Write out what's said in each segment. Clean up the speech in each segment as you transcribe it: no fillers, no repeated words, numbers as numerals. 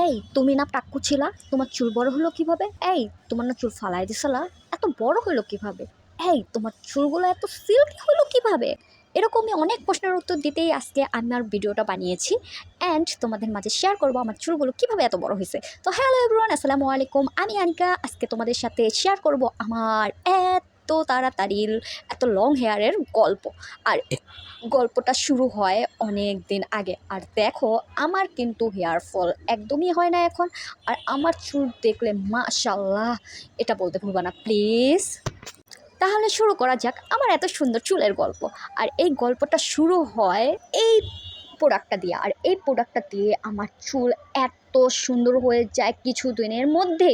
এই তুমি না টাক্কু ছিলা, তোমার চুল বড় হলো কিভাবে? এই তোমার না চুল ফালাই দিছিলা, এত বড় হলো কিভাবে? এই তোমার চুলগুলো এত সিল্কি হলো কিভাবে? এরকমই অনেক প্রশ্নের উত্তর দিতেই আজকে আমার ভিডিওটা বানিয়েছি অ্যান্ড তোমাদের মাঝে শেয়ার করবো আমার চুলগুলো কিভাবে এত বড় হয়েছে। তো হ্যালো এভরিওয়ান, আসসালামু আলাইকুম, আমি আনিকা। আজকে তোমাদের সাথে শেয়ার করব আমার এত তাড়াতাড়ি এত লং হেয়ারের গল্প। আর গল্পটা শুরু হয় অনেক দিন আগে। আর দেখো, আমার কিন্তু হেয়ার ফল একদমই হয় না এখন। আর আমার চুল দেখলে মাশাল্লাহ এটা বলতে ভুলবা না প্লিজ। তাহলে শুরু করা যাক আমার এত সুন্দর চুলের গল্প। আর এই গল্পটা শুরু হয় এই প্রোডাক্টটা দিয়ে। আর এই প্রোডাক্টটা দিয়ে আমার চুল এত সুন্দর হয়ে যায় কিছু দিনের মধ্যে।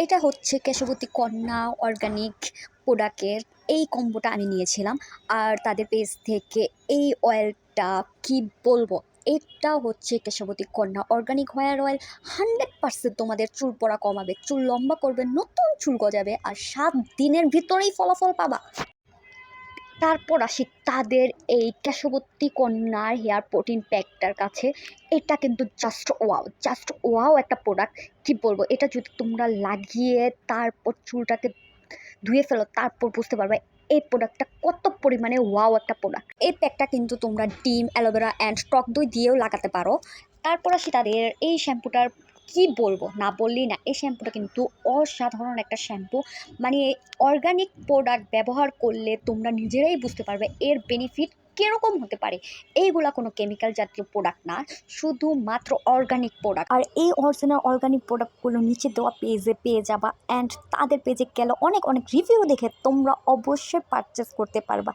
এটা হচ্ছে কেশবতী কন্যা অর্গানিক প্রোডাক্টের এই কম্বোটা আমি নিয়েছিলাম। আর তাদের পেজ থেকে এই অয়েলটা কি বলবো, এটা হচ্ছে কেশবতী কন্যা অর্গানিক হেয়ার অয়েল। 100% তোমাদের চুল পড়া কমাবে, চুল লম্বা করবে, নতুন চুল গজাবে, আর 7 দিনের ভিতরেই ফলাফল পাবা। তারপর আসি তাদের এই কেশবতী কন্যার হেয়ার প্রোটিন প্যাকটার কাছে। এটা কিন্তু জাস্ট ওয়াও একটা প্রোডাক্ট। কি বলবো, এটা যদি তোমরা লাগিয়ে তারপর চুলটাকে ধুয়ে ফেলো, তারপর বুঝতে পারবে এই প্রোডাক্টটা কত পরিমাণে ওয়াও একটা প্রোডাক্ট। এই প্যাকটা কিন্তু তোমরা ডিম, অ্যালোভেরা অ্যান্ড টক দই দিয়েও লাগাতে পারো। তারপর আসি তাদের এই শ্যাম্পুটার, কি বলবো, না বললেই না, এই শ্যাম্পুটা কিন্তু অসাধারণ একটা শ্যাম্পু। মানে অর্গানিক প্রোডাক্ট ব্যবহার করলে তোমরা নিজেরাই বুঝতে পারবে এর বেনিফিট কীরকম হতে পারে। এইগুলা কোনো কেমিক্যাল জাতীয় প্রোডাক্ট না, শুধুমাত্র অর্গানিক প্রোডাক্ট। আর এই অরিজিনাল অর্গানিক প্রোডাক্টগুলো নিচে দেওয়া পেজে পেয়ে যাবা। অ্যান্ড তাদের পেজে গেলে অনেক অনেক রিভিউ দেখে তোমরা অবশ্যই পারচেস করতে পারবা।